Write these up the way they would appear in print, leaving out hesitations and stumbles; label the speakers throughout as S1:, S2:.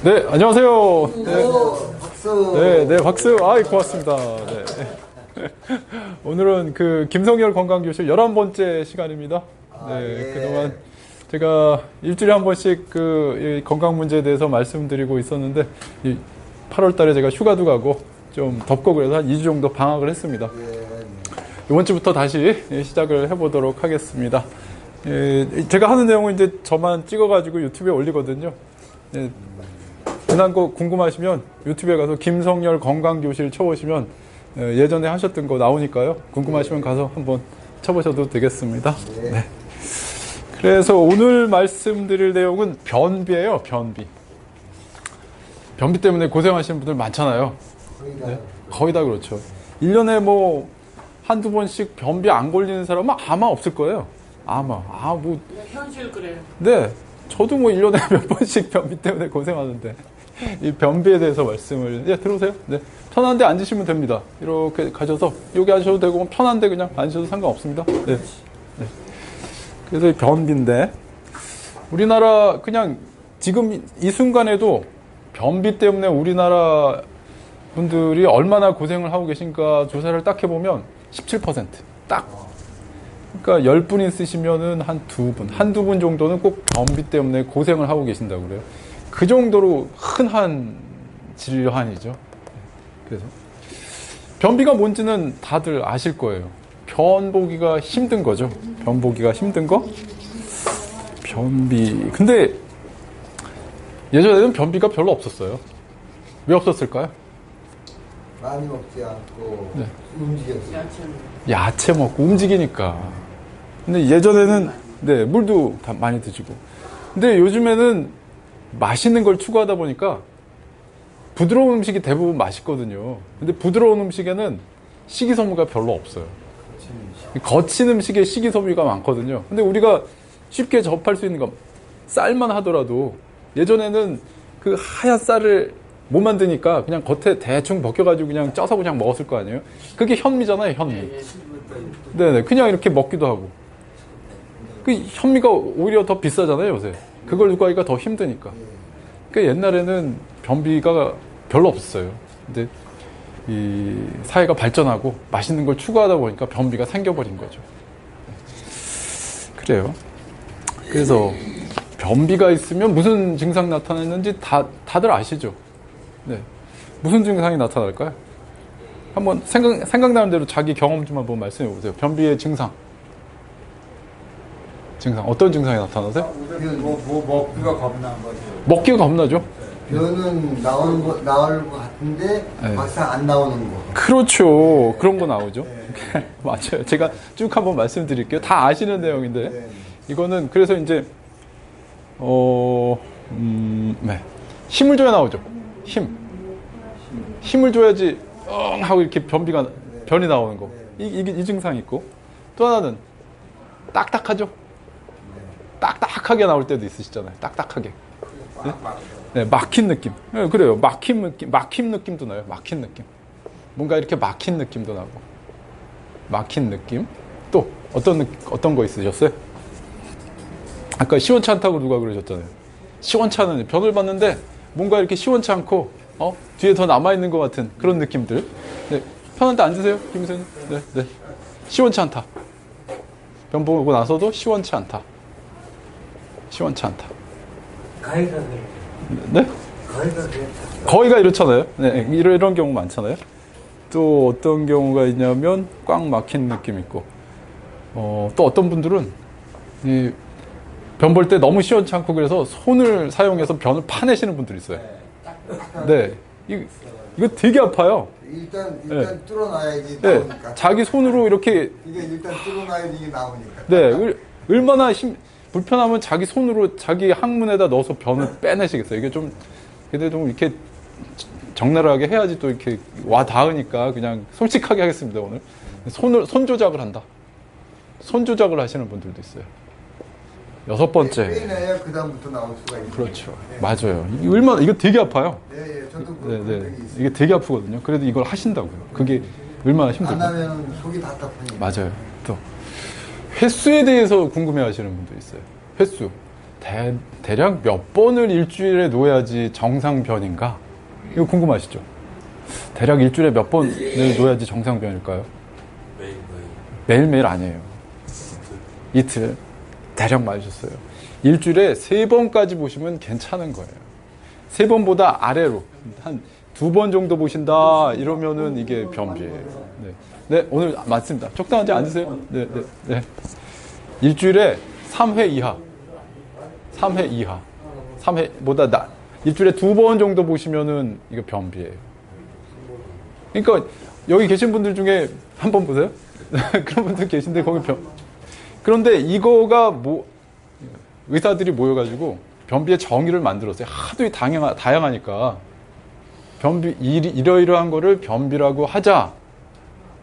S1: 네, 안녕하세요.
S2: 박수.
S1: 네, 박수. 아이, 고맙습니다. 네. 오늘은 그 김성열 건강교실 11번째 시간입니다. 네, 그동안 제가 일주일에 한 번씩 이 건강 문제에 대해서 말씀드리고 있었는데, 8월 달에 제가 휴가도 가고, 좀 덥고 그래서 한 2주 정도 방학을 했습니다. 이번 주부터 다시 시작을 해보도록 하겠습니다. 제가 하는 내용은 이제 저만 찍어가지고 유튜브에 올리거든요. 지난 거 궁금하시면 유튜브에 가서 김성열 건강교실 쳐보시면 예전에 하셨던 거 나오니까요. 궁금하시면 가서 한번 쳐보셔도 되겠습니다. 네. 그래서 오늘 말씀드릴 내용은 변비예요. 변비. 변비 때문에 고생하시는 분들 많잖아요. 네. 거의 다 그렇죠. 1년에 뭐 한두 번씩 변비 안 걸리는 사람은 아마 없을 거예요. 아마.
S3: 현실 그래요.
S1: 네. 저도 뭐 1년에 몇 번씩 변비 때문에 고생하는데 이 변비에 대해서 말씀을 들어오세요. 네. 편한데 앉으시면 됩니다. 이렇게 가셔서 여기 앉으셔도 되고 편한데 그냥 앉으셔도 상관없습니다. 네. 네. 그래서 이 변비인데 우리나라 그냥 지금 이 순간에도 변비 때문에 우리나라 분들이 얼마나 고생을 하고 계신가 조사를 딱 해보면 17% 딱. 그러니까 10분 있으시면은 한 2분, 한두 분 정도는 꼭 변비 때문에 고생을 하고 계신다고 그래요. 그 정도로 흔한 질환이죠. 그래서 변비가 뭔지는 다들 아실 거예요. 변 보기가 힘든 거죠. 변 보기가 힘든 거? 변비. 근데 예전에는 변비가 별로 없었어요. 왜 없었을까요?
S2: 많이 먹지 않고
S1: 네.
S2: 움직였어요.
S1: 야채 먹고 움직이니까. 근데 예전에는 네, 물도 다 많이 드시고. 근데 요즘에는 맛있는 걸 추구하다 보니까 부드러운 음식이 대부분 맛있거든요. 근데 부드러운 음식에는 식이섬유가 별로 없어요. 거친 음식에 식이섬유가 많거든요. 근데 우리가 쉽게 접할 수 있는 건 쌀만 하더라도 예전에는 그 하얀 쌀을 못 만드니까 그냥 겉에 대충 벗겨가지고 그냥 쪄서 그냥 먹었을 거 아니에요? 그게 현미잖아요, 현미. 네네, 그냥 이렇게 먹기도 하고. 그 현미가 오히려 더 비싸잖아요, 요새. 그걸 구하기가 더 힘드니까. 그러니까 옛날에는 변비가 별로 없었어요. 근데 이 사회가 발전하고 맛있는 걸 추구하다 보니까 변비가 생겨버린 거죠. 그래요. 그래서 변비가 있으면 무슨 증상 나타나는지 다들 아시죠? 네. 무슨 증상이 나타날까요? 한번 생각나는 대로 자기 경험 좀 한번 말씀해 보세요. 변비의 증상. 어떤 증상이 나타나세요?
S2: 먹기가 겁난 거죠.
S1: 먹기가 겁나죠?
S2: 변은 나올 것 같은데
S1: 네.
S2: 막상 안 나오는 거.
S1: 그렇죠. 그런 거 나오죠. 네. 맞아요. 제가 쭉 한번 말씀드릴게요. 다 아시는 내용인데
S2: 네.
S1: 이거는 그래서 이제 네. 힘을 줘야 나오죠. 힘을 줘야지 하고 이렇게 변이 나오는 거. 이 증상이 있고 또 하나는 딱딱하죠. 딱딱하게 나올 때도 있으시잖아요. 딱딱하게. 네? 네, 막힌 느낌. 네, 그래요. 막힌 느낌도 나요. 막힌 느낌. 뭔가 이렇게 막힌 느낌도 나고. 막힌 느낌. 또 어떤 거 있으셨어요? 아까 시원치 않다고 누가 그러셨잖아요. 시원치 않은 변을 봤는데 뭔가 이렇게 시원치 않고 뒤에 더 남아있는 것 같은 그런 느낌들. 네, 편한데 앉으세요. 김선생님. 네. 시원치 않다. 변 보고 나서도 시원치 않다.
S2: 가위가 그래.
S1: 네? 거의가 이렇잖아요. 네, 이런 경우 많잖아요. 또 어떤 경우가 있냐면 꽉 막힌 느낌 있고, 또 어떤 분들은 변 볼 때 너무 시원치 않고 그래서 손을 사용해서 변을 파내시는 분들이 있어요. 네, 이거 되게 아파요.
S2: 일단 뚫어놔야지
S1: 네,
S2: 나오니까.
S1: 자기 손으로 이렇게
S2: 이게 일단 뚫어놔야지 이게 나오니까.
S1: 네, 얼마나 불편하면 자기 손으로 자기 항문에다 넣어서 변을 빼내시겠어요. 이게 근데 좀 이렇게 적나라하게 해야지 또 이렇게 와 닿으니까 그냥 솔직하게 하겠습니다, 오늘. 손 조작을 한다. 손 조작을 하시는 분들도 있어요. 6번째.
S2: 빼내야 그다음부터 나올 수가 있는.
S1: 그렇죠.
S2: 네.
S1: 맞아요. 이거 되게 아파요.
S2: 네, 저도
S1: 네.
S2: 적이 있어요.
S1: 이게 되게 아프거든요. 그래도 이걸 하신다고요. 그게 얼마나
S2: 안
S1: 힘들까.
S2: 하면 속이 답답하니까.
S1: 맞아요. 또 횟수에 대해서 궁금해 하시는 분도 있어요. 횟수. 대략 몇 번을 일주일에 놓아야지 정상변인가? 이거 궁금하시죠? 대략 일주일에 몇 번을 놓아야지 정상변일까요? 매일매일 아니에요. 이틀. 대략 맞으셨어요. 일주일에 3번까지 보시면 괜찮은 거예요. 3번보다 아래로 한 2번 정도 보신다 이러면은 이게 변비예요. 네, 네 오늘 맞습니다. 적당한지 앉으세요. 네, 네, 네. 일주일에 3회 이하, 3회 이하, 3회보다 일주일에 2번 정도 보시면은 이거 변비예요. 그러니까 여기 계신 분들 중에 한 번 보세요. 그런 분들 계신데 거기 그런데 이거가 의사들이 모여가지고 변비의 정의를 만들었어요. 하도 다양하니까 변비 이러이러한 거를 변비라고 하자.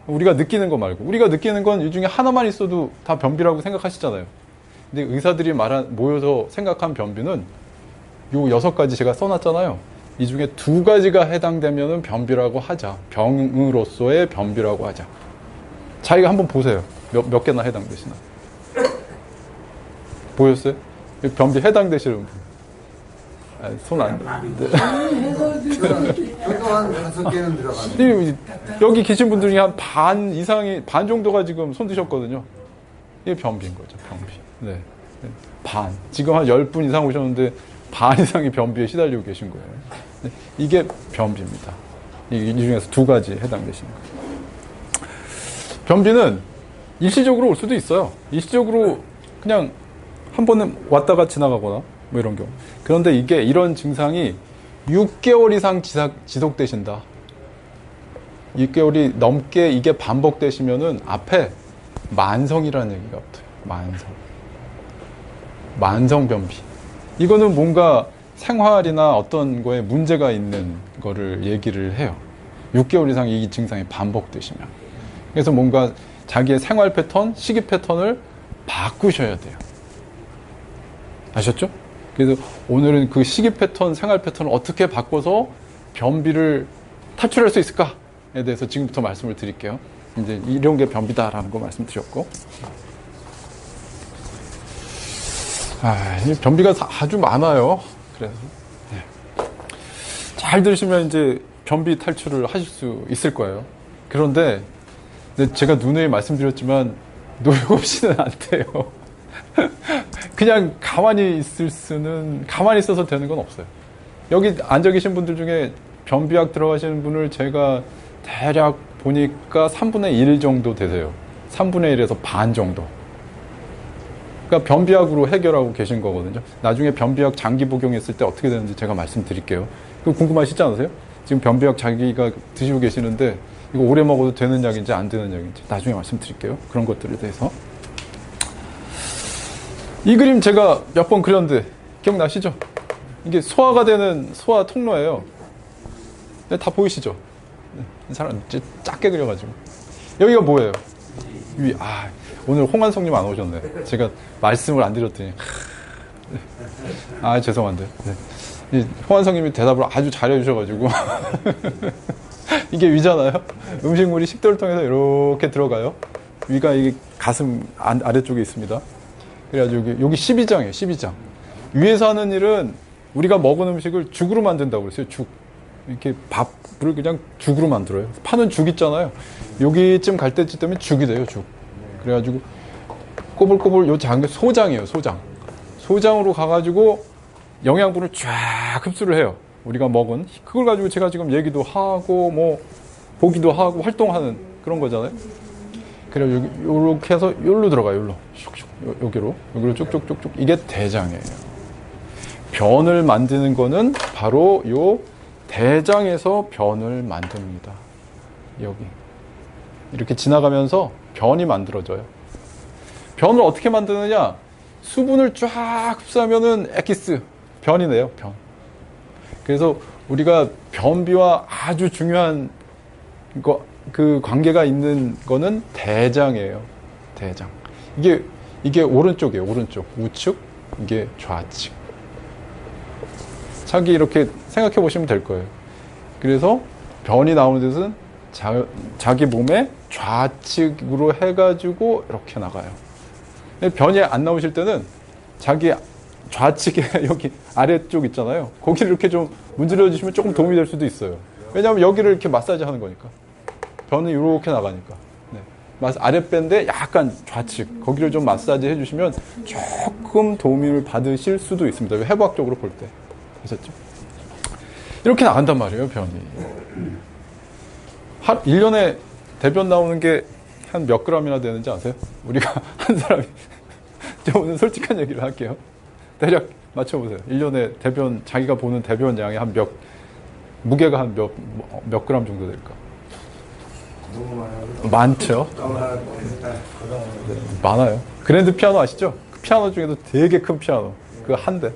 S1: 우리가 느끼는 거 말고 우리가 느끼는 건 이 중에 하나만 있어도 다 변비라고 생각하시잖아요. 근데 의사들이 모여서 생각한 변비는 요 6가지 제가 써놨잖아요. 이 중에 2가지가 해당되면은 변비라고 하자. 병으로서의 변비라고 하자. 자기가 한번 보세요. 몇 개나 해당되시나? 보였어요? 변비 해당되시는 분. 손 안. 네.
S2: 저도 한 5개는 들어가네.
S1: 여기 계신 분들 중에 한 반 이상이, 반 정도가 지금 손 드셨거든요. 이게 변비인 거죠, 변비. 네. 반. 지금 한 10분 이상 오셨는데 반 이상이 변비에 시달리고 계신 거예요. 네. 이게 변비입니다. 이 중에서 2가지 해당되시는 거예요. 변비는 일시적으로 올 수도 있어요. 일시적으로 그냥 한 번은 왔다가 지나가거나 뭐 이런 경우. 그런데 이런 증상이 6개월 이상 지속되신다. 6개월이 넘게 이게 반복되시면은 앞에 만성이라는 얘기가 붙어요. 만성 변비. 이거는 뭔가 생활이나 어떤 거에 문제가 있는 거를 얘기를 해요. 6개월 이상 이 증상이 반복되시면. 그래서 뭔가 자기의 생활 패턴, 식이 패턴을 바꾸셔야 돼요. 아셨죠? 그래서 오늘은 그 식이 패턴, 생활 패턴을 어떻게 바꿔서 변비를 탈출할 수 있을까에 대해서 지금부터 말씀을 드릴게요. 이제 이런 게 변비다라는 거 말씀드렸고. 변비가 아주 많아요. 그래서 네. 잘 들으시면 이제 변비 탈출을 하실 수 있을 거예요. 그런데 제가 누누이 말씀드렸지만 노력 없이는 안 돼요. 그냥 가만히 있어서 되는 건 없어요. 여기 앉아 계신 분들 중에 변비약 들어가시는 분을 제가 대략 보니까 3분의 1 정도 되세요. 3분의 1에서 반 정도. 그러니까 변비약으로 해결하고 계신 거거든요. 나중에 변비약 장기 복용했을 때 어떻게 되는지 제가 말씀드릴게요. 그거 궁금하시지 않으세요? 지금 변비약 자기가 드시고 계시는데 이거 오래 먹어도 되는 약인지 안 되는 약인지 나중에 말씀드릴게요. 그런 것들에 대해서. 이 그림 제가 몇 번 그렸는데 기억나시죠? 이게 소화가 되는 소화 통로예요. 다 보이시죠? 사람 작게 그려가지고. 여기가 뭐예요? 오늘 홍한성님 안 오셨네. 제가 말씀을 안 드렸더니. 죄송한데. 네. 홍한성님이 대답을 아주 잘해주셔가지고. 이게 위잖아요. 음식물이 식도를 통해서 이렇게 들어가요. 위가 이게 가슴 아래쪽에 있습니다. 그래가지고 여기 12장이에요. 12장. 위에서 하는 일은 우리가 먹은 음식을 죽으로 만든다고 그랬어요. 죽. 이렇게 밥을 그냥 죽으로 만들어요. 파는 죽 있잖아요. 여기쯤 갈 때쯤 되면 죽이 돼요. 죽. 그래가지고 꼬불꼬불 요 장이 소장이에요. 소장. 소장으로 가가지고 영양분을 쫙 흡수를 해요. 우리가 먹은. 그걸 가지고 제가 지금 얘기도 하고 뭐 보기도 하고 활동하는 그런 거잖아요. 그래서 요렇게 해서 요로 들어가요. 요로. 여기로 쭉쭉쭉쭉. 이게 대장이에요. 변을 만드는 거는 바로 요 대장에서 변을 만듭니다. 여기. 이렇게 지나가면서 변이 만들어져요. 변을 어떻게 만드느냐? 수분을 쫙 흡수하면은 엑기스, 변이네요. 변. 그래서 우리가 변비와 아주 중요한 그 관계가 있는 거는 대장이에요. 대장. 이게 오른쪽이에요. 오른쪽. 우측. 이게 좌측. 자기 이렇게 생각해 보시면 될 거예요. 그래서 변이 나오는 데서는 자기 몸에 좌측으로 해가지고 이렇게 나가요. 변이 안 나오실 때는 자기 좌측에 여기 아래쪽 있잖아요. 거기를 이렇게 좀 문질러 주시면 조금 도움이 될 수도 있어요. 왜냐하면 여기를 이렇게 마사지 하는 거니까. 변은 이렇게 나가니까. 네. 아랫배인데 약간 좌측 거기를 좀 마사지 해주시면 조금 도움을 받으실 수도 있습니다. 해부학적으로 볼 때. 아셨죠? 이렇게 나간단 말이에요, 변이. 1년에 대변 나오는 게 한 몇 그램이나 되는지 아세요? 우리가 한 사람이. 제가 오늘 솔직한 얘기를 할게요. 대략 맞춰보세요. 1년에 대변, 자기가 보는 대변 양이 무게가 한 몇 그램 정도 될까?
S2: 너무 많아요.
S1: 많죠? 네, 많아요. 그랜드 피아노 아시죠? 그 피아노 중에도 되게 큰 피아노. 그 한 대.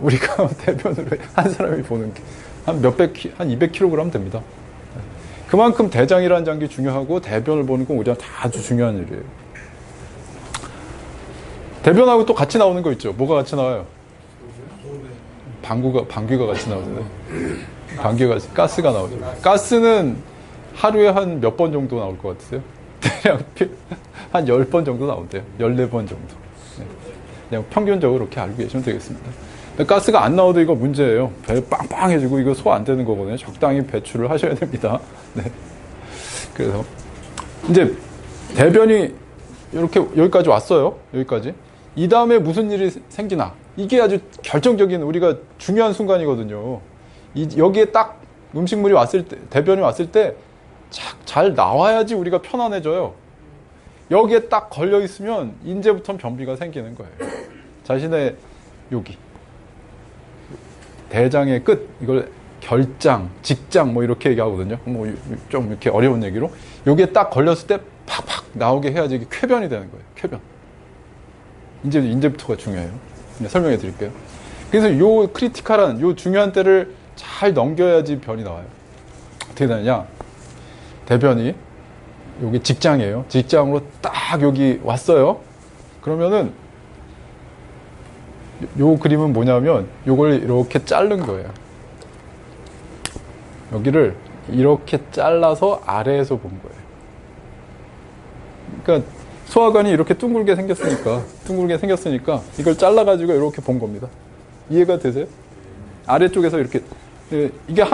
S1: 우리가 대변으로 한 사람이 보는 게 한 200kg 됩니다. 그만큼 대장이라는 장기 중요하고 대변을 보는 건 우리한테 아주 중요한 일이에요. 대변하고 또 같이 나오는 거 있죠. 뭐가 같이 나와요? 방귀가 같이 나오잖아요. 방귀가 가스가 나오죠. 가스는 하루에 한 몇 번 정도 나올 것 같으세요? 대략 한 10번 정도 나온대요. 14번 정도. 네. 그냥 평균적으로 그렇게 알고 계시면 되겠습니다. 가스가 안 나와도 이거 문제예요. 배 빵빵해지고 이거 소화 안 되는 거거든요. 적당히 배출을 하셔야 됩니다. 네. 그래서 이제 대변이 이렇게 여기까지 왔어요. 여기까지. 이 다음에 무슨 일이 생기나. 이게 아주 결정적인 우리가 중요한 순간이거든요. 여기에 딱 음식물이 왔을 때, 대변이 왔을 때 잘 나와야지 우리가 편안해져요. 여기에 딱 걸려 있으면 이제부터 변비가 생기는 거예요. 자신의 여기 대장의 끝, 이걸 결장, 직장 뭐 이렇게 얘기하거든요. 뭐 좀 이렇게 어려운 얘기로 여기에 딱 걸렸을 때 팍팍 나오게 해야지 이게 쾌변이 되는 거예요. 쾌변. 이제부터가 중요해요. 설명해 드릴게요. 그래서 요 크리티컬한, 요 중요한 때를 잘 넘겨야지 변이 나와요. 어떻게 되느냐? 대변이 여기 직장이에요. 직장으로 딱 여기 왔어요. 그러면은 요 그림은 뭐냐면 요걸 이렇게 자른 거예요. 여기를 이렇게 잘라서 아래에서 본 거예요. 그러니까 소화관이 이렇게 둥글게 생겼으니까 이걸 잘라가지고 이렇게 본 겁니다. 이해가 되세요? 아래쪽에서 이렇게, 이게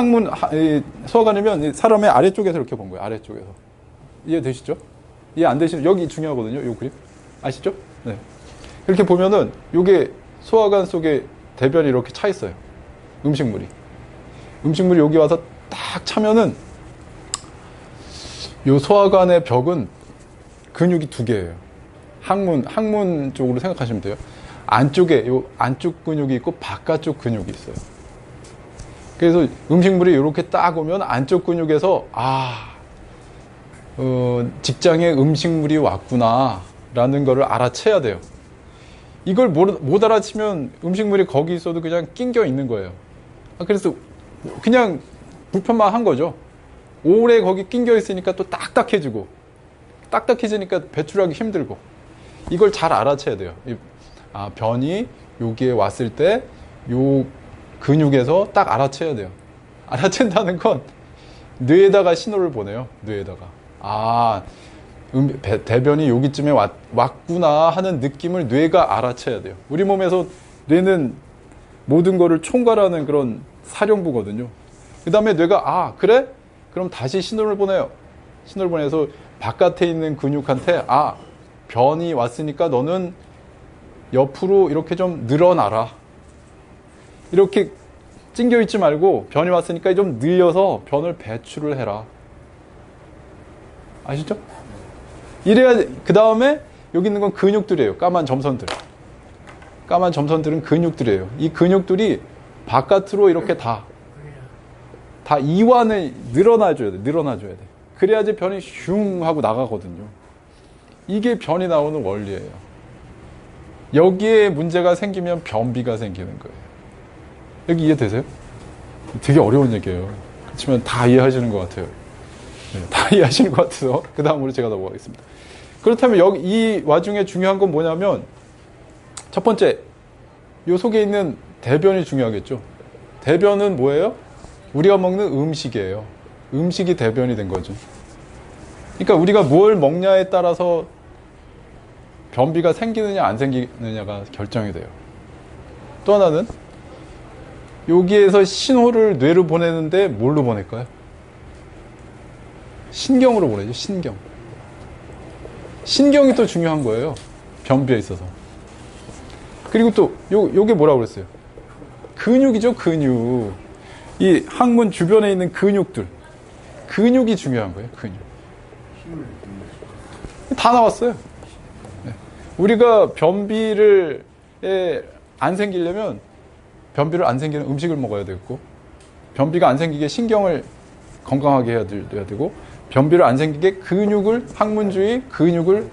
S1: 소화관이면 사람의 아래쪽에서 이렇게 본 거예요. 아래쪽에서. 이해되시죠? 이해 안 되시죠? 여기 중요하거든요. 요 그림. 아시죠? 네. 이렇게 보면은 요게 소화관 속에 대변이 이렇게 차 있어요. 음식물이 여기 와서 딱 차면은 요 소화관의 벽은 근육이 두 개예요. 항문 쪽으로 생각하시면 돼요. 안쪽에 요 안쪽 근육이 있고 바깥쪽 근육이 있어요. 그래서 음식물이 이렇게 딱 오면 안쪽 근육에서 직장에 음식물이 왔구나라는 거를 알아채야 돼요. 이걸 못 알아채면 음식물이 거기 있어도 그냥 낑겨 있는 거예요. 그래서 그냥 불편만 한 거죠. 오래 거기 낑겨 있으니까 또 딱딱해지니까 배출하기 힘들고. 이걸 잘 알아채야 돼요. 변이 여기에 왔을 때 요 근육에서 딱 알아채야 돼요. 알아챈다는 건 뇌에다가 신호를 보내요. 뇌에다가. 대변이 여기쯤에 왔구나 하는 느낌을 뇌가 알아채야 돼요. 우리 몸에서 뇌는 모든 거를 총괄하는 그런 사령부거든요. 그 다음에 뇌가 그래? 그럼 다시 신호를 보내요. 신호를 보내서 바깥에 있는 근육한테 변이 왔으니까 너는 옆으로 이렇게 좀 늘어나라. 이렇게 찡겨 있지 말고 변이 왔으니까 좀 늘려서 변을 배출을 해라. 아시죠? 이래야, 그 다음에 여기 있는 건 근육들이에요. 까만 점선들은 근육들이에요. 이 근육들이 바깥으로 이렇게 다 이완을 늘어나줘야 돼. 그래야지 변이 슝 하고 나가거든요. 이게 변이 나오는 원리예요. 여기에 문제가 생기면 변비가 생기는 거예요. 여기 이해되세요? 되게 어려운 얘기예요. 그렇지만 다 이해하시는 것 같아요. 네, 다 이해하시는 것 같아서 그 다음으로 제가 넘어가겠습니다. 그렇다면 여기 이 와중에 중요한 건 뭐냐면 첫 번째, 요 속에 있는 대변이 중요하겠죠. 대변은 뭐예요? 우리가 먹는 음식이에요. 음식이 대변이 된 거죠. 그러니까 우리가 뭘 먹냐에 따라서 변비가 생기느냐 안 생기느냐가 결정이 돼요. 또 하나는 여기에서 신호를 뇌로 보내는데 뭘로 보낼까요? 신경으로 보내죠. 신경이 또 중요한 거예요. 변비에 있어서. 그리고 또 요게 뭐라고 그랬어요? 근육이죠. 근육. 이 항문 주변에 있는 근육들. 근육이 중요한 거예요. 근육. 다 나왔어요. 네. 우리가 변비를 안 생기려면 변비를 안 생기는 음식을 먹어야 되고, 변비가 안 생기게 신경을 건강하게 해야 되고, 변비를 안 생기게 근육을, 항문 주위 근육을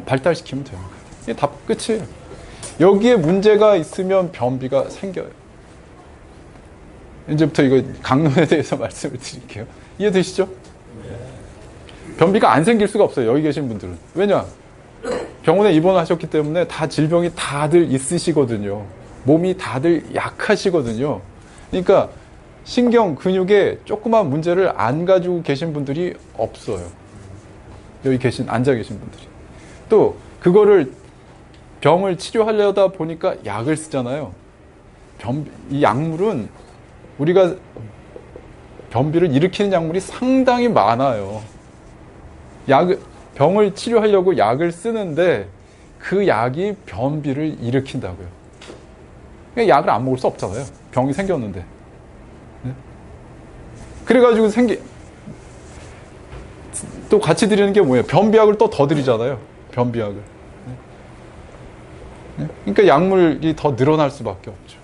S1: 발달시키면 되는 거예요. 이게 다 끝이에요. 여기에 문제가 있으면 변비가 생겨요. 이제부터 이거 강론에 대해서 말씀을 드릴게요. 이해되시죠? 변비가 안 생길 수가 없어요. 여기 계신 분들은. 왜냐? 병원에 입원하셨기 때문에 다 질병이 다들 있으시거든요. 몸이 다들 약하시거든요. 그러니까 신경, 근육에 조그만 문제를 안 가지고 계신 분들이 없어요. 여기 앉아 계신 분들이. 또 그거를 병을 치료하려다 보니까 약을 쓰잖아요. 이 약물은 우리가 변비를 일으키는 약물이 상당히 많아요. 병을 치료하려고 약을 쓰는데 그 약이 변비를 일으킨다고요. 그러니까 약을 안 먹을 수 없잖아요. 병이 생겼는데. 네? 그래가지고 또 같이 드리는 게 뭐예요? 변비약을 또 더 드리잖아요. 변비약을. 네? 그러니까 약물이 더 늘어날 수밖에 없죠.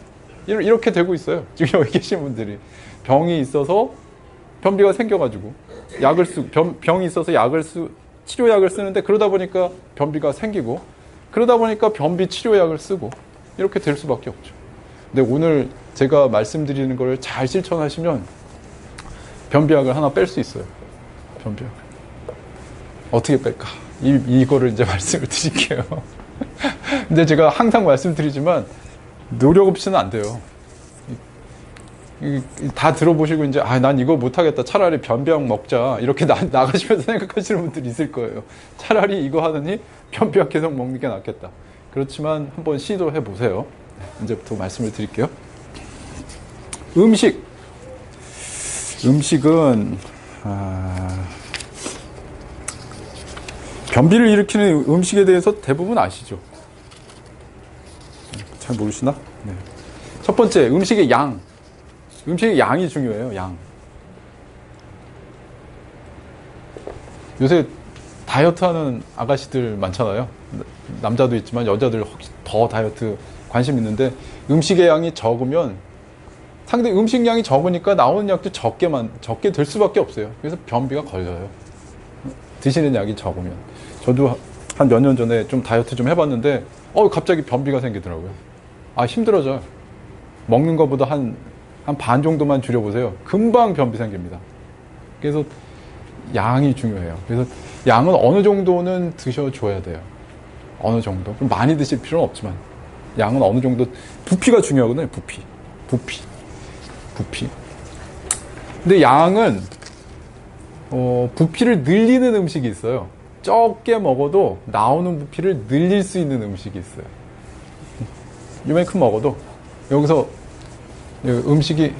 S1: 이렇게 되고 있어요. 지금 여기 계신 분들이. 병이 있어서 변비가 생겨가지고 병이 있어서 치료약을 쓰는데 그러다 보니까 변비가 생기고 그러다 보니까 변비 치료약을 쓰고 이렇게 될 수밖에 없죠. 근데 오늘 제가 말씀드리는 걸 잘 실천하시면 변비약을 하나 뺄 수 있어요. 변비약. 어떻게 뺄까? 이거를 이제 말씀을 드릴게요. 근데 제가 항상 말씀드리지만 노력 없이는 안 돼요. 다 들어보시고 이제 난 이거 못하겠다. 차라리 변비약 먹자. 이렇게 나가시면서 생각하시는 분들이 있을 거예요. 차라리 이거 하느니 변비약 계속 먹는 게 낫겠다. 그렇지만 한번 시도해 보세요. 이제부터 말씀을 드릴게요. 음식은 변비를 일으키는 음식에 대해서 대부분 아시죠? 잘 모르시나? 네. 첫 번째, 음식의 양. 음식의 양이 중요해요. 양. 요새 다이어트하는 아가씨들 많잖아요. 남자도 있지만 여자들 혹시 더 다이어트 관심 있는데 음식의 양이 적으면 상당히 음식 양이 적으니까 나오는 약도 적게 될 수밖에 없어요. 그래서 변비가 걸려요. 드시는 약이 적으면. 저도 한 몇 년 전에 좀 다이어트 좀 해봤는데 갑자기 변비가 생기더라고요. 힘들어져요. 먹는 것보다 한 반 정도만 줄여보세요. 금방 변비 생깁니다. 그래서 양이 중요해요. 그래서 양은 어느 정도는 드셔줘야 돼요. 어느 정도. 많이 드실 필요는 없지만 양은 어느 정도. 부피가 중요하거든요. 부피. 근데 양은 부피를 늘리는 음식이 있어요. 적게 먹어도 나오는 부피를 늘릴 수 있는 음식이 있어요. 요만큼 먹어도 여기서 음식이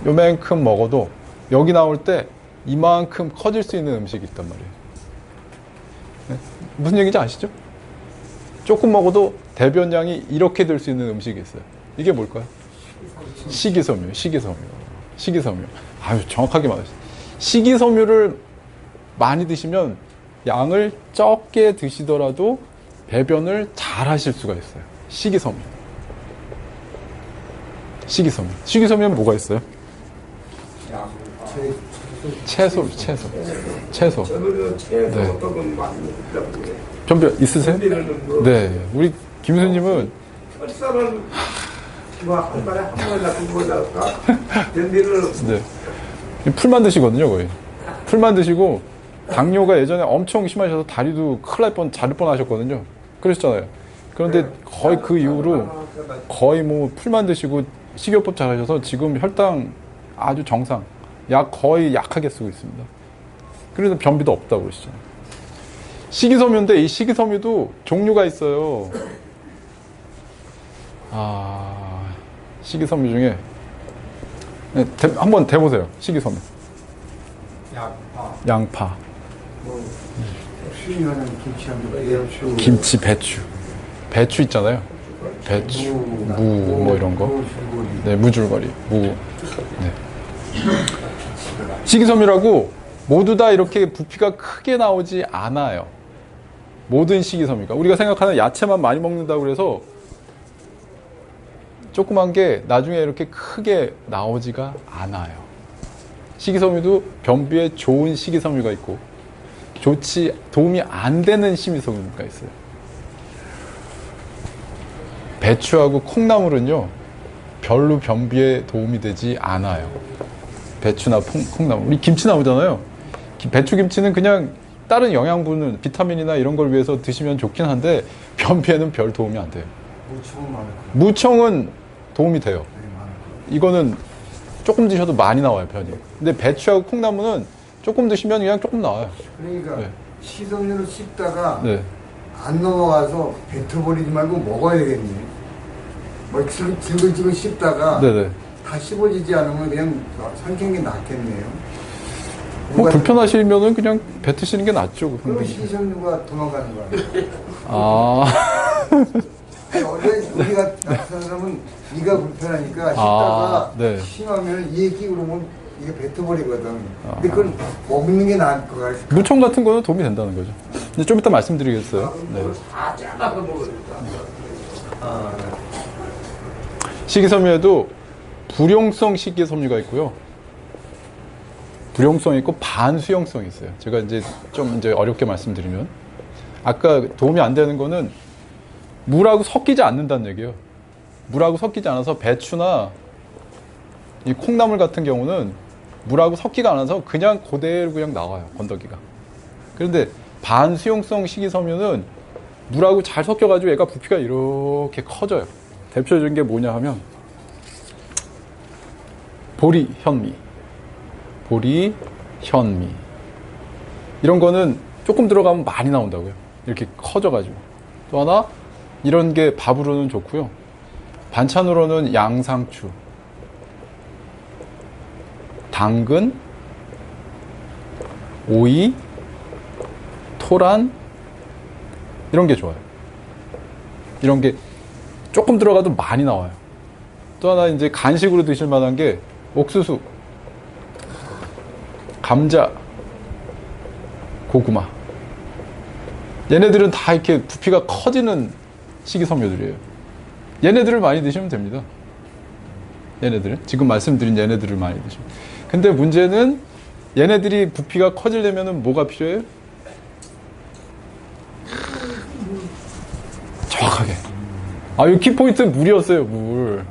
S1: 요만큼 먹어도 여기 나올 때 이만큼 커질 수 있는 음식이 있단 말이에요. 네? 무슨 얘기인지 아시죠? 조금 먹어도 대변량이 이렇게 될 수 있는 음식이 있어요. 이게 뭘까요? 식이섬유. 정확하게 말하셨어요. 식이섬유를 많이 드시면 양을 적게 드시더라도 배변을 잘 하실 수가 있어요. 식이섬유는 뭐가 있어요? 채소. 네. 변비 있으세요? 네. 우리 김수님은 네. 풀만 드시거든요, 거의. 풀만 드시고 당뇨가 예전에 엄청 심하셔서 다리도 자를 뻔 하셨거든요. 그러셨잖아요. 그런데 거의 그 이후로 거의 풀만 드시고 식이요법 잘 하셔서 지금 혈당 아주 정상. 약 거의 약하게 쓰고 있습니다. 그래서 변비도 없다고 그러시잖아요. 식이섬유인데 이 식이섬유도 종류가 있어요. 식이섬유 중에 네, 한번 대보세요. 식이섬유.
S2: 약파,
S1: 양파,
S2: 뭐 수입하는 김치하면 배추,
S1: 김치, 배추. 배추 있잖아요. 배추, 무, 뭐 이런 거.
S2: 무줄거리.
S1: 네, 무줄거리, 무. 네. 식이섬유라고 모두 다 이렇게 부피가 크게 나오지 않아요. 모든 식이섬유가. 우리가 생각하는 야채만 많이 먹는다고 그래서 조그만 게 나중에 이렇게 크게 나오지가 않아요. 식이섬유도 변비에 좋은 식이섬유가 있고 도움이 안 되는 식이섬유가 있어요. 배추하고 콩나물은요, 별로 변비에 도움이 되지 않아요. 배추나 콩나물. 우리 김치 나오잖아요. 배추 김치는 그냥 다른 영양분은 비타민이나 이런 걸 위해서 드시면 좋긴 한데 변비에는 별 도움이 안 돼요.
S2: 무청은 많을 거예요.
S1: 무청은 도움이 돼요.
S2: 네, 많을 거예요.
S1: 이거는 조금 드셔도 많이 나와요, 변이. 근데 배추하고 콩나물은 조금 드시면 그냥 조금 나와요.
S2: 그러니까
S1: 네.
S2: 식이섬유를 씹다가
S1: 네.
S2: 안 넘어가서 뱉어버리지 말고 먹어야 되겠네. 뭐 질글질글 씹다가
S1: 네네.
S2: 다 씹어지지 않으면 그냥 삼키는 게 낫겠네요.
S1: 뭐 불편하시면은 그냥 뱉으시는 게 낫죠.
S2: 그럼 식이섬유가 도망가는 거 아니에요?
S1: 아,
S2: 아니, 원래 우리가 나타나는 사람은 이가 불편하니까 씹다가
S1: 아, 네.
S2: 심하면 이에 끼고 그러면 이게 뱉어버리거든. 근데 그건 먹는 게 나을 것 같아.
S1: 무청 같은 거는 도움이 된다는 거죠. 근데 좀 이따 말씀드리겠어요. 네.
S2: 다 잘라서 먹으니까.
S1: 식이섬유에도 불용성 식이섬유가 있고요. 불용성이 있고 반수용성이 있어요. 제가 이제 좀 어렵게 말씀드리면 아까 도움이 안 되는 거는 물하고 섞이지 않는다는 얘기예요. 물하고 섞이지 않아서 배추나 이 콩나물 같은 경우는 물하고 섞이가 않아서 그냥 그대로 그냥 나와요. 건더기가. 그런데 반수용성 식이섬유는 물하고 잘 섞여가지고 얘가 부피가 이렇게 커져요. 대표적인 게 뭐냐 하면 보리, 현미. 보리, 현미. 이런 거는 조금 들어가면 많이 나온다고요. 이렇게 커져가지고. 또 하나, 이런 게 밥으로는 좋고요. 반찬으로는 양상추, 당근, 오이, 토란, 이런 게 좋아요. 이런 게 조금 들어가도 많이 나와요. 또 하나 이제 간식으로 드실 만한 게 옥수수, 감자, 고구마. 얘네들은 다 이렇게 부피가 커지는 식이섬유들이에요. 얘네들을 많이 드시면 됩니다. 얘네들은. 지금 말씀드린 얘네들을 많이 드시면. 근데 문제는 얘네들이 부피가 커지려면 뭐가 필요해요? 정확하게. 이 키포인트는 물이었어요, 물.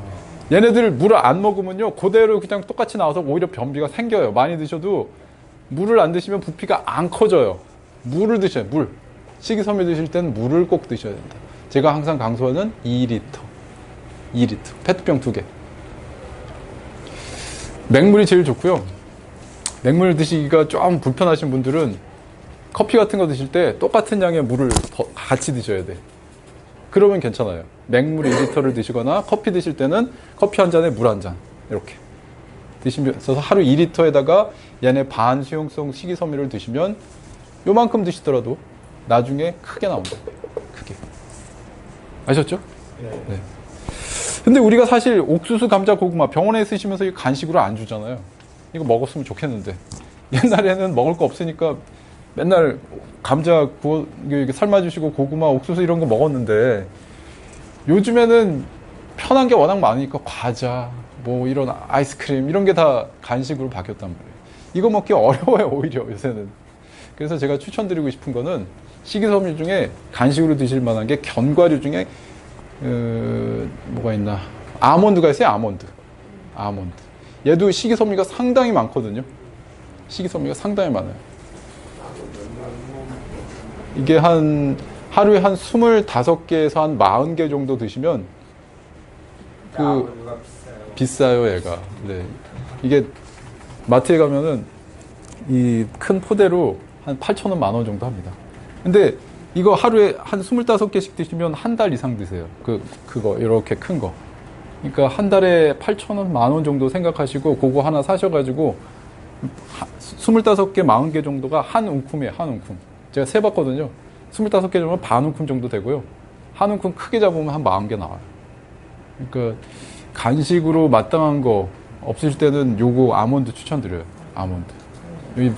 S1: 얘네들 물을 안 먹으면요, 그대로 그냥 똑같이 나와서 오히려 변비가 생겨요. 많이 드셔도 물을 안 드시면 부피가 안 커져요. 물을 드셔요, 물. 식이섬유 드실 때는 물을 꼭 드셔야 된다. 제가 항상 강조하는 2리터. 2리터. 페트병 2개. 맹물이 제일 좋고요. 맹물 드시기가 좀 불편하신 분들은 커피 같은 거 드실 때 똑같은 양의 물을 같이 드셔야 돼. 그러면 괜찮아요. 맹물 2리터를 드시거나 커피 드실 때는 커피 한 잔에 물 한 잔. 이렇게. 드시면서 하루 2리터에다가 얘네 반수용성 식이섬유를 드시면 요만큼 드시더라도 나중에 크게 나온다. 크게. 아셨죠? 네. 근데 우리가 사실 옥수수, 감자, 고구마 병원에 쓰시면서 이거 간식으로 안 주잖아요. 이거 먹었으면 좋겠는데. 옛날에는 먹을 거 없으니까 맨날 감자 구워 삶아주시고 고구마, 옥수수 이런 거 먹었는데 요즘에는 편한 게 워낙 많으니까 과자, 뭐 이런 아이스크림 이런 게 다 간식으로 바뀌었단 말이에요. 이거 먹기 어려워요, 오히려 요새는. 그래서 제가 추천드리고 싶은 거는 식이섬유 중에 간식으로 드실 만한 게 견과류 중에 뭐가 있나? 아몬드가 있어요, 아몬드. 얘도 식이섬유가 상당히 많거든요. 식이섬유가 상당히 많아요. 이게 하루에 한 25개에서 한 40개 정도 드시면 비싸요, 얘가. 네. 이게 마트에 가면은 이 큰 포대로 한 8,000원, 10,000원 정도 합니다. 근데 이거 하루에 한 25개씩 드시면 한 달 이상 드세요. 그거, 이렇게 큰 거. 그러니까 한 달에 8,000원, 10,000원 정도 생각하시고 그거 하나 사셔가지고 25개, 40개 정도가 한 움큼이에요. 한 움큼. 제가 세봤거든요. 25개 정도면 반 움큼 정도 되고요. 한 움큼 크게 잡으면 한 40개 나와요. 그러니까 간식으로 마땅한 거 없으실 때는 요거 아몬드 추천드려요. 아몬드. 여기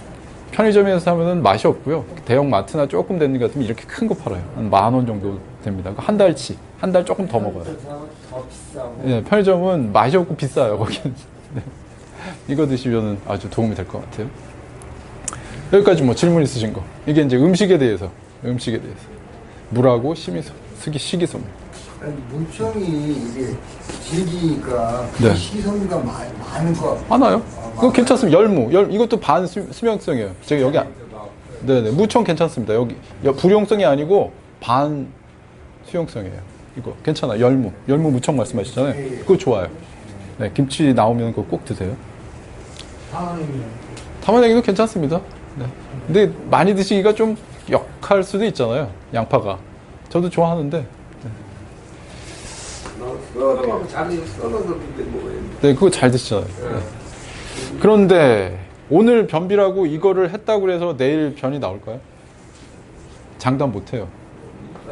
S1: 편의점에서 사면은 맛이 없고요. 대형 마트나 조금 되는 것 같으면 이렇게 큰 거 팔아요. 한 10,000원 정도 됩니다. 한 달치. 한 달 조금 더 먹어요.
S2: 더 비싸고.
S1: 예, 편의점은 맛이 없고 비싸요, 거기는. 네. 이거 드시면 아주 도움이 될 것 같아요. 여기까지 뭐 질문 있으신 거. 이게 이제 음식에 대해서. 물하고 식이섬유.
S2: 아니, 물총이 이게 질기니까
S1: 네.
S2: 식이섬유가 많은 거.
S1: 하나요? 그거 괜찮습니다. 이것도 반 수명성이에요. 제가 여기 네네, 무총 괜찮습니다. 여기 불용성이 아니고 반 수용성이에요. 이거 괜찮아. 열무 무청 말씀하시잖아요. 그거 좋아요. 네, 김치 나오면 그거 꼭 드세요. 담아내기도 괜찮습니다. 네. 근데 많이 드시기가 좀 역할 수도 있잖아요. 양파가. 저도 좋아하는데. 네, 그거 잘 드시잖아요. 네. 그런데 오늘 변비라고 이거를 했다고 해서 내일 변이 나올까요? 장담 못해요.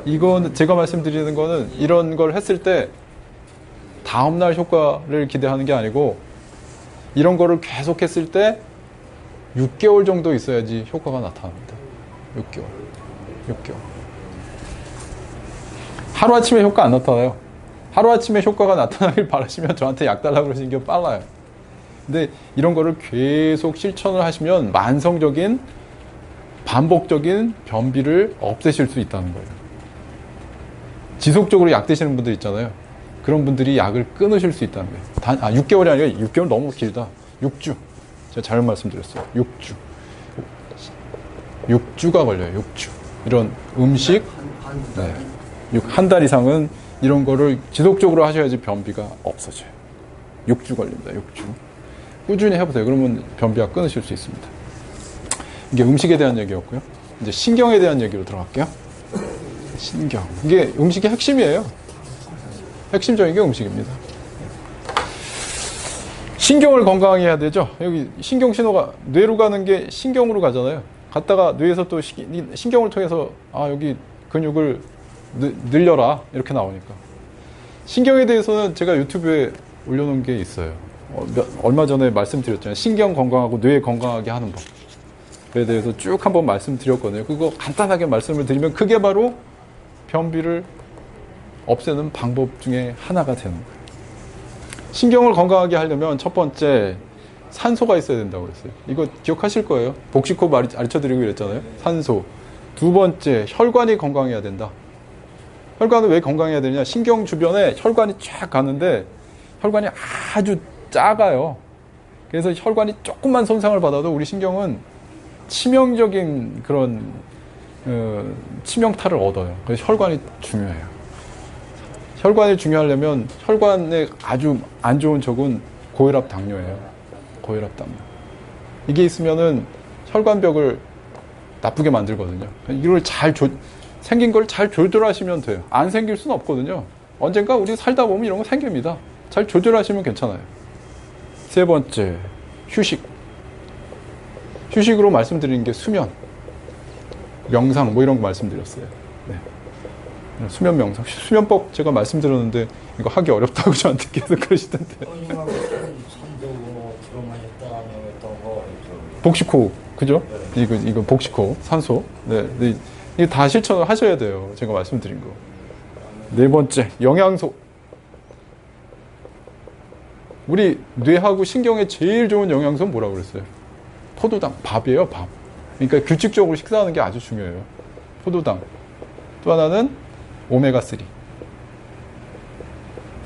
S1: 이건 제가 말씀드리는 거는 이런 걸 했을 때 다음날 효과를 기대하는 게 아니고 이런 거를 계속 했을 때 6개월 정도 있어야지 효과가 나타납니다. 6개월. 하루아침에 효과 안 나타나요. 하루아침에 효과가 나타나길 바라시면 저한테 약 달라고 그러시는 게 빨라요. 근데 이런 거를 계속 실천을 하시면 만성적인 반복적인 변비를 없애실 수 있다는 거예요. 지속적으로 약 드시는 분들 있잖아요. 그런 분들이 약을 끊으실 수 있다는 거예요. 6개월이 아니라 6개월 너무 길다. 6주. 제가 잘못 말씀드렸어요. 6주. 6주가 걸려요. 6주. 이런 음식, 네. 한 달 이상은 이런 거를 지속적으로 하셔야지 변비가 없어져요. 6주 걸립니다. 6주. 꾸준히 해보세요. 그러면 변비가 끊으실 수 있습니다. 이게 음식에 대한 얘기였고요. 이제 신경에 대한 얘기로 들어갈게요. 신경. 이게 음식의 핵심이에요. 핵심적인 게 음식입니다. 신경을 건강하게 해야 되죠. 여기 신경 신호가 뇌로 가는 게 신경으로 가잖아요. 갔다가 뇌에서 또 신경을 통해서 여기 근육을 늘려라 이렇게 나오니까. 신경에 대해서는 제가 유튜브에 올려놓은 게 있어요. 얼마 전에 말씀드렸잖아요. 신경 건강하고 뇌 건강하게 하는 법에 대해서 쭉 한번 말씀드렸거든요. 그거 간단하게 말씀을 드리면 그게 바로 변비를 없애는 방법 중에 하나가 되는 거예요. 신경을 건강하게 하려면 첫 번째 산소가 있어야 된다고 그랬어요. 이거 기억하실 거예요. 복식호흡 가르쳐드리고 이랬잖아요. 산소. 두 번째, 혈관이 건강해야 된다. 혈관은 왜 건강해야 되냐? 신경 주변에 혈관이 쫙 가는데 혈관이 아주 작아요. 그래서 혈관이 조금만 손상을 받아도 우리 신경은 치명적인 그런 치명타를 얻어요. 그래서 혈관이 중요해요. 혈관이 중요하려면 혈관에 아주 안 좋은 적은 고혈압 당뇨예요. 고혈압 당뇨. 이게 있으면은 혈관벽을 나쁘게 만들거든요. 이걸 생긴 걸 잘 조절하시면 돼요. 안 생길 수는 없거든요. 언젠가 우리 살다 보면 이런 거 생깁니다. 잘 조절하시면 괜찮아요. 세 번째, 휴식. 휴식으로 말씀드리는 게 수면, 명상 뭐 이런 거 말씀드렸어요. 네. 수면 명상, 수면법 제가 말씀드렸는데 이거 하기 어렵다고 저한테 계속 그러시던데. 복식호흡, 그죠? 이거 복식호흡, 산소. 네, 이거 다 실천을 하셔야 돼요. 제가 말씀드린 거. 네 번째, 영양소. 우리 뇌하고 신경에 제일 좋은 영양소는 뭐라고 그랬어요? 포도당, 밥이에요, 밥. 그러니까 규칙적으로 식사하는 게 아주 중요해요. 포도당. 또 하나는 오메가3.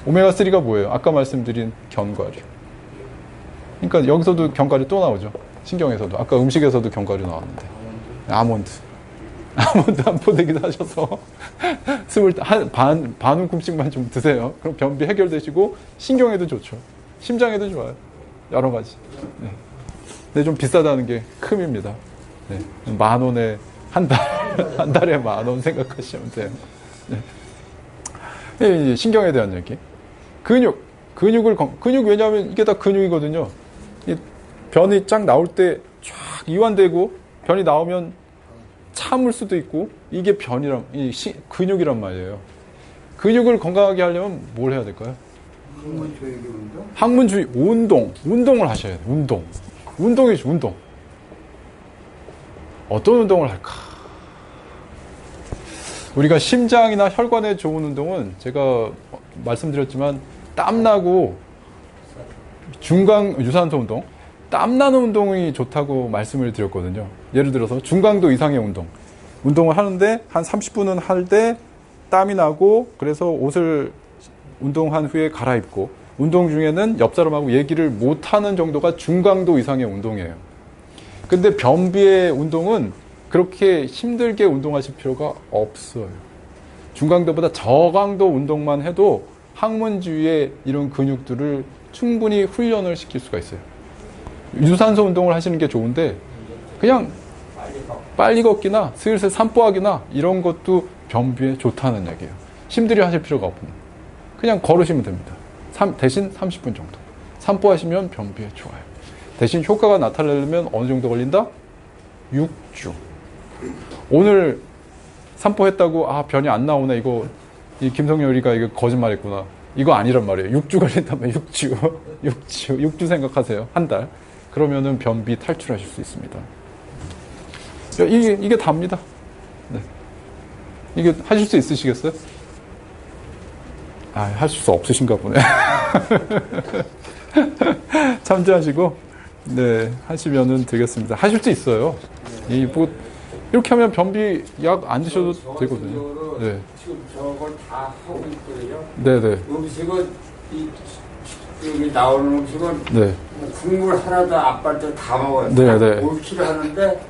S1: 오메가3가 뭐예요? 아까 말씀드린 견과류. 그러니까 여기서도 견과류 또 나오죠. 신경에서도. 아까 음식에서도 견과류 나왔는데. 아몬드 한 포대기 사셔서 반 움큼씩만 좀 드세요. 그럼 변비 해결되시고 신경에도 좋죠. 심장에도 좋아요. 여러 가지. 네. 근데 좀 비싸다는 게 큼입니다. 네. 10,000원에 한 달에 10,000원 생각하시면 돼요. 네. 네, 이제 신경에 대한 얘기. 근육. 근육 왜냐하면 이게 다 근육이거든요. 이 변이 쫙 나올 때 쫙 이완되고 변이 나오면 참을 수도 있고 이게 근육이란 말이에요. 근육을 건강하게 하려면 뭘 해야 될까요? 항문주의 운동을 하셔야 돼요. 운동이죠, 운동. 어떤 운동을 할까? 우리가 심장이나 혈관에 좋은 운동은 제가 말씀드렸지만 땀나고 중강 유산소 운동, 땀나는 운동이 좋다고 말씀을 드렸거든요. 예를 들어서 중강도 이상의 운동을 하는데 한 30분은 할 때 땀이 나고 그래서 옷을 운동한 후에 갈아입고 운동 중에는 옆 사람하고 얘기를 못하는 정도가 중강도 이상의 운동이에요. 근데 변비의 운동은 그렇게 힘들게 운동하실 필요가 없어요. 중강도보다 저강도 운동만 해도 항문 주위의 이런 근육들을 충분히 훈련을 시킬 수가 있어요. 유산소 운동을 하시는 게 좋은데 그냥 빨리 걷기나 슬슬 산보하기나 이런 것도 변비에 좋다는 얘기예요. 힘들게 하실 필요가 없는. 그냥 걸으시면 됩니다. 대신 30분 정도. 산보하시면 변비에 좋아요. 대신 효과가 나타나려면 어느 정도 걸린다? 6주. 오늘 산보했다고 변이 안 나오네. 이 김성열이가 이거 거짓말했구나. 이거 아니란 말이에요. 6주 걸린다면 6주 생각하세요. 한 달. 그러면은 변비 탈출하실 수 있습니다. 이게 답니다. 네. 이게 하실 수 있으시겠어요? 하실 수 없으신가 보네. 참조하시고, 네, 하시면은 되겠습니다. 하실 수 있어요. 이렇게 하면 변비 약 안 드셔도 되거든요. 네.
S4: 지금 저걸 다 하고 있거든요.
S1: 네네.
S4: 음식은 여기 나오는 음식은
S1: 네.
S4: 뭐 국물 하나도 안 빠져 다 먹어요.
S1: 네네.
S4: 옳기를 하는데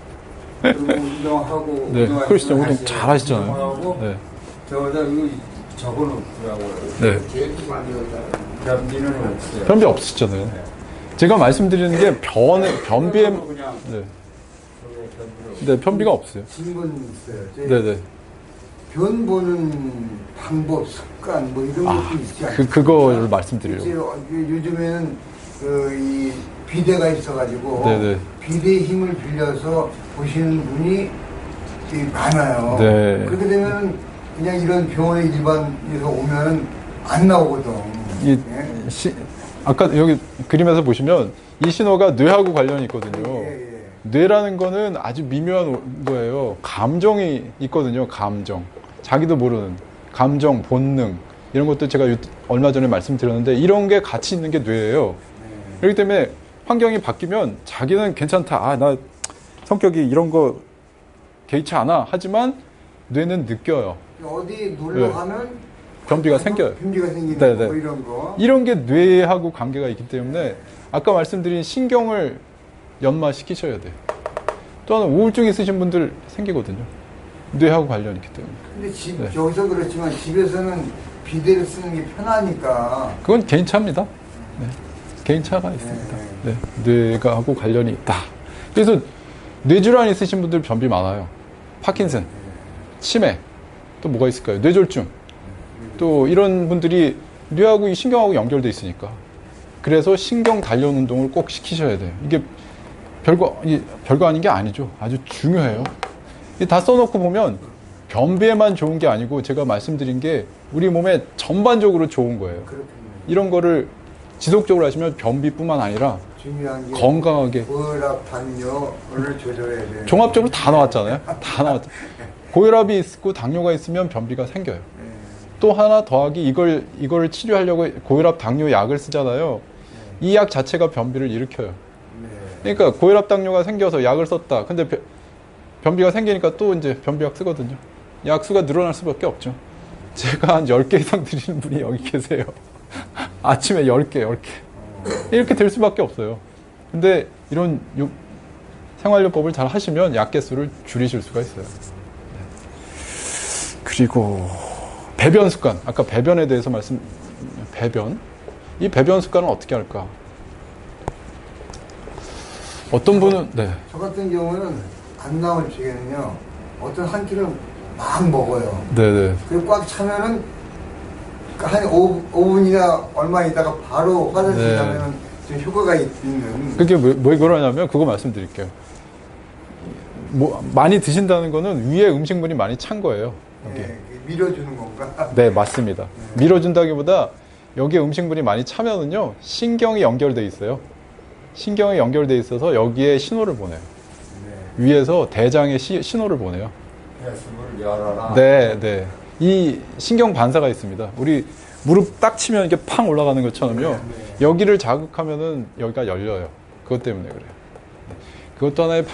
S4: 그리고 운동하고
S1: 네. 그러시죠. 운동 잘 하시잖아요. 네.
S4: 저거는 없더라고요.
S1: 네.
S4: 변비는 없어요.
S1: 변비 없으시잖아요. 제가 말씀드리는 게 변비에 네, 변비가 없어요.
S2: 질문 있어요.
S1: 네네.
S2: 변 보는 방법, 습관 뭐 이런 것도 있지 않습니까?
S1: 그거를 말씀드리려고.
S2: 요즘에는 이 비대가 있어가지고
S1: 네네.
S2: 비대의 힘을 빌려서 보시는 분이 되게 많아요.
S1: 네.
S2: 그렇게 되면 그냥 이런 병원에 일반에서 오면은 안 나오거든. 예?
S1: 아까 여기 그림에서 보시면 이 신호가 뇌하고 관련이 있거든요.
S2: 예.
S1: 뇌라는 거는 아주 미묘한 거예요. 감정이 있거든요. 감정. 자기도 모르는 감정, 본능 이런 것도 제가 얼마 전에 말씀드렸는데 이런 게 같이 있는 게 뇌예요. 그렇기 때문에 환경이 바뀌면 자기는 괜찮다. 나 성격이 이런 거 개의치 않아. 하지만 뇌는 느껴요.
S2: 어디 놀러 가면
S1: 변비가 생겨요.
S2: 변비가 생기는
S1: 네네.
S2: 뭐 이런 거.
S1: 이런 게 뇌하고 관계가 있기 때문에 아까 말씀드린 신경을 연마시키셔야 돼요. 또 하나 우울증 있으신 분들 생기거든요. 뇌하고 관련이 있기 때문에.
S2: 근데 여기서 그렇지만 집에서는 비대를 쓰는 게 편하니까.
S1: 그건 개인차입니다. 네. 개인차가 있습니다. 네. 뇌가 하고 관련이 있다. 그래서 뇌질환 있으신 분들 변비 많아요. 파킨슨, 치매, 또 뭐가 있을까요? 뇌졸중. 또 이런 분들이 뇌하고 이 신경하고 연결돼 있으니까. 그래서 신경 단련 운동을 꼭 시키셔야 돼요. 이게 별거 아닌 게 아니죠. 아주 중요해요. 다 써놓고 보면 변비에만 좋은 게 아니고 제가 말씀드린 게 우리 몸에 전반적으로 좋은 거예요.
S2: 그렇군요.
S1: 이런 거를 지속적으로 하시면 변비뿐만 아니라
S2: 중요한 게
S1: 건강하게
S2: 고혈압, 당뇨를 조절해야 돼요.
S1: 종합적으로 다 나왔잖아요. 다 나왔죠. 고혈압이 있고 당뇨가 있으면 변비가 생겨요. 또 하나 더하기 이걸 치료하려고 고혈압, 당뇨 약을 쓰잖아요. 이 약 자체가 변비를 일으켜요. 그러니까 고혈압, 당뇨가 생겨서 약을 썼다. 근데 변비가 생기니까 또 이제 변비약 쓰거든요. 약 수가 늘어날 수밖에 없죠. 제가 한 10개 이상 드리는 분이 여기 계세요. 아침에 10개. 이렇게 될 수밖에 없어요. 근데 이런 생활요법을 잘 하시면 약 개수를 줄이실 수가 있어요. 그리고 배변 습관. 아까 배변에 대해서 배변. 이 배변 습관은 어떻게 할까? 어떤 분은, 네.
S2: 저 같은 경우는 안 나올 적에는요, 어떤 한 끼를 막 먹어요.
S1: 네네.
S2: 그리고 꽉 차면은 한 5분이나 얼마 있다가 바로 화장실
S1: 네.
S2: 가면은 좀 효과가 있는.
S1: 그게 왜 그러냐면 그거 말씀드릴게요. 뭐 많이 드신다는 거는 위에 음식물이 많이 찬 거예요. 여기.
S2: 네, 밀어주는 건가?
S1: 네, 맞습니다. 밀어준다기보다 여기에 음식물이 많이 차면은요, 신경이 연결돼 있어요. 신경이 연결돼 있어서 여기에 신호를 보내요. 위에서 대장에 신호를 보내요.
S4: 폐수를 열어라.
S1: 네, 네. 이 신경 반사가 있습니다. 우리 무릎 딱 치면 이게 팡 올라가는 것처럼요. 여기를 자극하면은 여기가 열려요. 그것 때문에 그래요. 그것도 하나의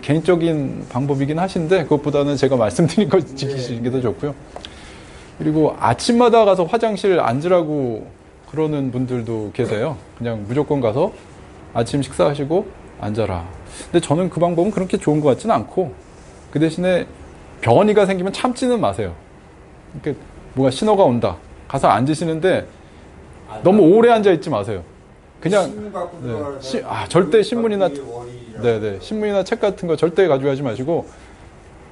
S1: 개인적인 방법이긴 하신데, 그것보다는 제가 말씀드린 걸 지키시는 게 더 좋고요. 그리고 아침마다 가서 화장실 앉으라고 그러는 분들도 계세요. 그냥 무조건 가서 아침 식사하시고 앉아라. 근데 저는 그 방법은 그렇게 좋은 것 같지는 않고, 그 대신에 변이가 생기면 참지는 마세요. 이렇게 뭐가 신호가 온다. 가서 앉으시는데 너무 오래 앉아 있지 마세요. 그냥
S4: 신문 갖고
S1: 네.
S4: 들어가서
S1: 절대 신문이나
S4: 월이라고.
S1: 네네 신문이나 책 같은 거 절대 가져가지 마시고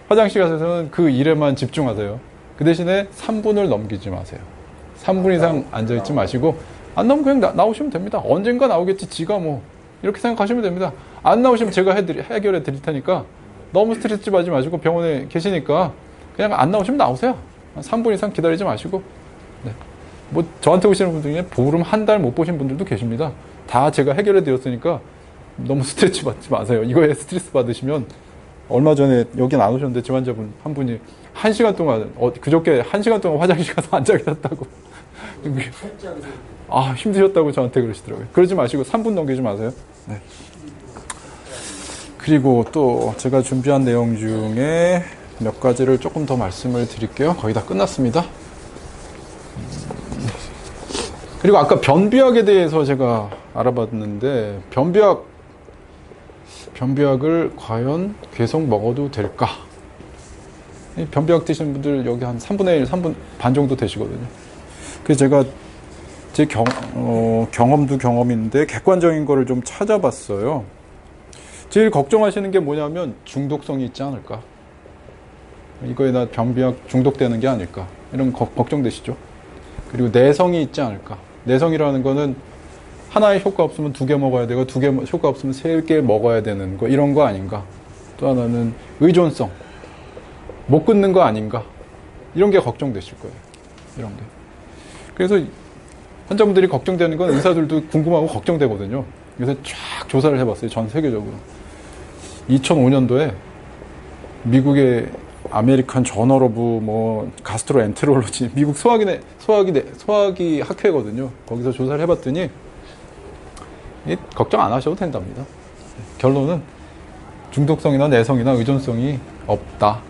S1: 화장실 가서는 그 일에만 집중하세요. 그 대신에 3분을 넘기지 마세요. 3분 이상 앉아 있지 마시고 안 나오면 그냥 나오시면 됩니다. 언젠가 나오겠지 지가 뭐 이렇게 생각하시면 됩니다. 안 나오시면 제가 해결해 드릴 테니까 너무 스트레스 받지 마시고 병원에 계시니까 그냥 안 나오시면 나오세요. 3분 이상 기다리지 마시고. 네. 뭐 저한테 오시는 분들 중에 보름 한 달 못 보신 분들도 계십니다. 다 제가 해결해 드렸으니까 너무 스트레스 받지 마세요. 이거에 스트레스 받으시면 얼마 전에 여기 안 오셨는데 지환자분 한 분이 1시간 동안 그저께 1시간 동안 화장실 가서 앉아 계셨다고 힘드셨다고 저한테 그러시더라고요. 그러지 마시고 3분 넘기지 마세요. 네. 그리고 또 제가 준비한 내용 중에 몇 가지를 조금 더 말씀을 드릴게요. 거의 다 끝났습니다. 그리고 아까 변비약에 대해서 제가 알아봤는데 변비약을 과연 계속 먹어도 될까? 변비약 드시는 분들 여기 한 3분의 1, 3분 반 정도 되시거든요. 그래서 제가 제 경험도 경험인데 객관적인 거를 좀 찾아봤어요. 제일 걱정하시는 게 뭐냐면 중독성이 있지 않을까? 이거에 나 변비약 중독되는 게 아닐까? 이런 걱정되시죠? 그리고 내성이 있지 않을까? 내성이라는 거는 하나의 효과 없으면 2개 먹어야 되고 2개 효과 없으면 3개 먹어야 되는 거 이런 거 아닌가? 또 하나는 의존성. 못 끊는 거 아닌가? 이런 게 걱정되실 거예요. 이런 게. 그래서 환자분들이 걱정되는 건 의사들도 궁금하고 걱정되거든요. 그래서 쫙 조사를 해봤어요. 전 세계적으로. 2005년도에 미국의 아메리칸 저널 오브 가스트로엔테롤로지 미국 소화기 학회거든요. 거기서 조사를 해봤더니 걱정 안 하셔도 된답니다. 결론은 중독성이나 내성이나 의존성이 없다.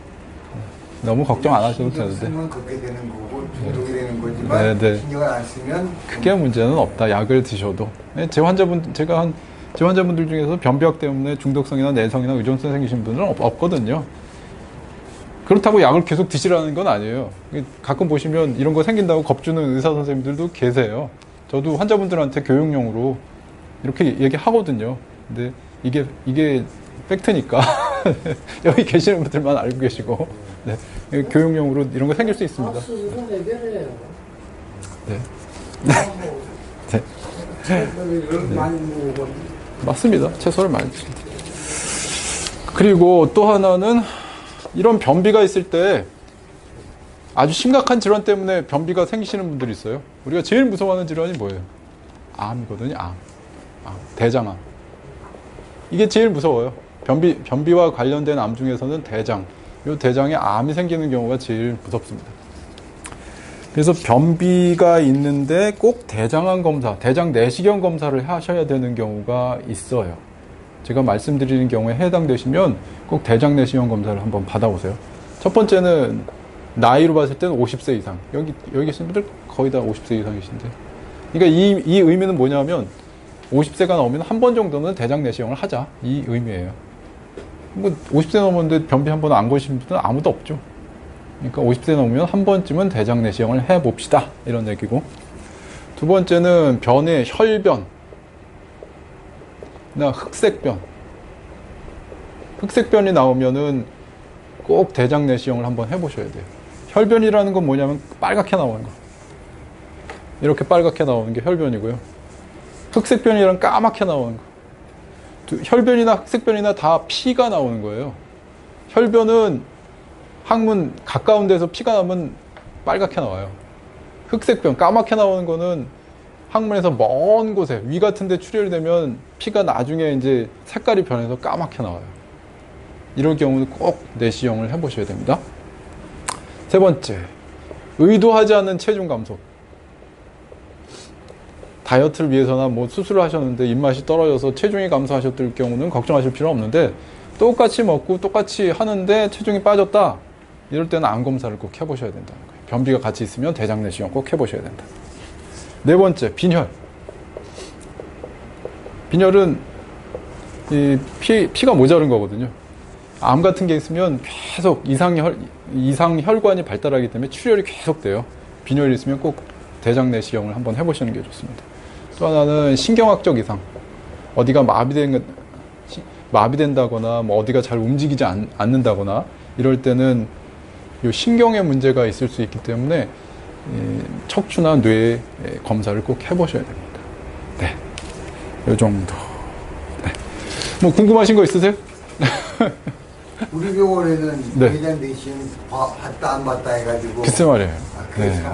S1: 너무 걱정 안 하셔도 되는데.
S2: 쓰면 그렇게 되는 거고 중독이 되는 거지만
S1: 네.
S2: 신경을 안 쓰면
S1: 크게 문제는 없다. 약을 드셔도. 제 환자분들 중에서 변비약 때문에 중독성이나 내성이나 의존성 생기신 분은 없거든요. 그렇다고 약을 계속 드시라는 건 아니에요. 가끔 보시면 이런 거 생긴다고 겁주는 의사 선생님들도 계세요. 저도 환자분들한테 교육용으로 이렇게 얘기하거든요. 근데 이게 팩트니까 여기 계시는 분들만 알고 계시고 네. 교육용으로 이런 거 생길 수 있습니다.
S3: 스스로 해결해요.
S1: 네.
S3: 네. 많이 먹어.
S1: 맞습니다. 채소를 많이 드십니다. 그리고 또 하나는 이런 변비가 있을 때 아주 심각한 질환 때문에 변비가 생기시는 분들이 있어요. 우리가 제일 무서워하는 질환이 뭐예요? 암이거든요. 암. 대장암. 이게 제일 무서워요. 변비와 관련된 암 중에서는 대장. 이 대장에 암이 생기는 경우가 제일 무섭습니다. 그래서 변비가 있는데 꼭 대장암 검사, 대장 내시경 검사를 하셔야 되는 경우가 있어요. 제가 말씀드리는 경우에 해당되시면 꼭 대장 내시경 검사를 한번 받아보세요. 첫 번째는 나이로 봤을 때는 50세 이상. 여기 계신 분들 거의 다 50세 이상이신데. 그러니까 이 의미는 뭐냐면 50세가 넘으면 한 번 정도는 대장 내시경을 하자. 이 의미예요. 뭐 50세 넘었는데 변비 한 번 안 거신 분들은 아무도 없죠. 그러니까 50세 넘으면 한 번쯤은 대장 내시경을 해봅시다. 이런 얘기고. 두 번째는 변의 혈변. 나 흑색변. 흑색변이 나오면은 꼭 대장 내시경을 한번 해보셔야 돼요. 혈변이라는 건 뭐냐면 빨갛게 나오는 거. 이렇게 빨갛게 나오는 게 혈변이고요. 흑색변이랑 까맣게 나오는 거. 혈변이나 흑색변이나 다 피가 나오는 거예요. 혈변은 항문 가까운 데서 피가 나면 빨갛게 나와요. 흑색변, 까맣게 나오는 거는 항문에서 먼 곳에, 위 같은 데 출혈이 되면 피가 나중에 이제 색깔이 변해서 까맣게 나와요. 이럴 경우는 꼭 내시경을 해보셔야 됩니다. 세 번째, 의도하지 않은 체중 감소. 다이어트를 위해서나 뭐 수술을 하셨는데 입맛이 떨어져서 체중이 감소하셨을 경우는 걱정하실 필요 없는데, 똑같이 먹고 똑같이 하는데 체중이 빠졌다, 이럴 때는 암 검사를 꼭 해보셔야 된다는 거예요. 변비가 같이 있으면 대장 내시경 꼭 해보셔야 된다. 네 번째, 빈혈. 빈혈은 이 피가 모자른 거거든요. 암 같은 게 있으면 계속 이상혈관이 발달하기 때문에 출혈이 계속 돼요. 빈혈이 있으면 꼭 대장 내시경을 한번 해보시는 게 좋습니다. 또 하나는 신경학적 이상. 어디가 마비된다거나 뭐 어디가 잘 움직이지 않는다거나 이럴 때는 이 신경에 문제가 있을 수 있기 때문에 척추나 뇌 검사를 꼭 해보셔야 됩니다. 네, 이 정도. 네. 뭐 궁금하신 거 있으세요?
S2: 우리 병원에는
S1: 네.
S2: 대장 내시경 봤다 안 봤다 해가지고.
S1: 글쎄 말이에요.
S2: 그게
S1: 네.
S2: 참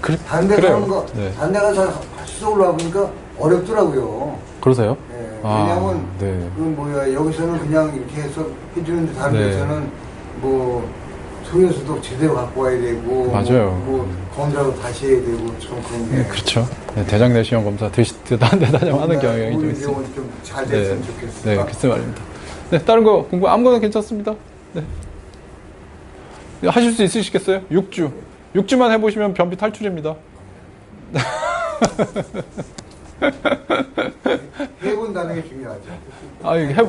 S2: 걱정이에요. 다른 데
S1: 그래요.
S2: 가는 거,
S1: 네.
S2: 다른 데 가서 수술 올라보니까 어렵더라고요.
S1: 그러세요?
S2: 예,
S1: 아,
S2: 왜냐면
S1: 네.
S2: 여기서는 그냥 이렇게 해서 해주는데 다른
S1: 네.
S2: 데서는 뭐 소요수도 제대로 갖고 와야 되고
S1: 맞아요.
S2: 뭐 검사도 다시 해야 되고 좀 그런 게.
S1: 네, 그렇죠. 네, 대장 내시경 검사 딴 데다 좀 하는 경향이 좀
S2: 우리
S1: 있어요.
S2: 병원 좀잘 됐으면 좋겠어.
S1: 네, 글쎄 말입니다. 네, 다른 거 아무거나 괜찮습니다. 네. 네, 하실 수 있으시겠어요? 6주. 6주만 해보시면 변비 탈출입니다.
S2: 해본다는 게 중요하죠.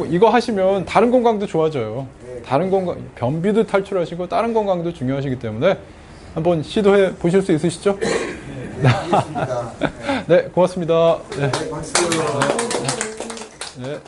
S1: 이거 하시면 다른 건강도 좋아져요.
S2: 네.
S1: 다른 건강, 변비도 탈출하시고 다른 건강도 중요하시기 때문에 한번 시도해 보실 수 있으시죠?
S2: 네, 알겠습니다.
S1: 네, 고맙습니다. 네.
S2: 네, 박수.
S1: 네.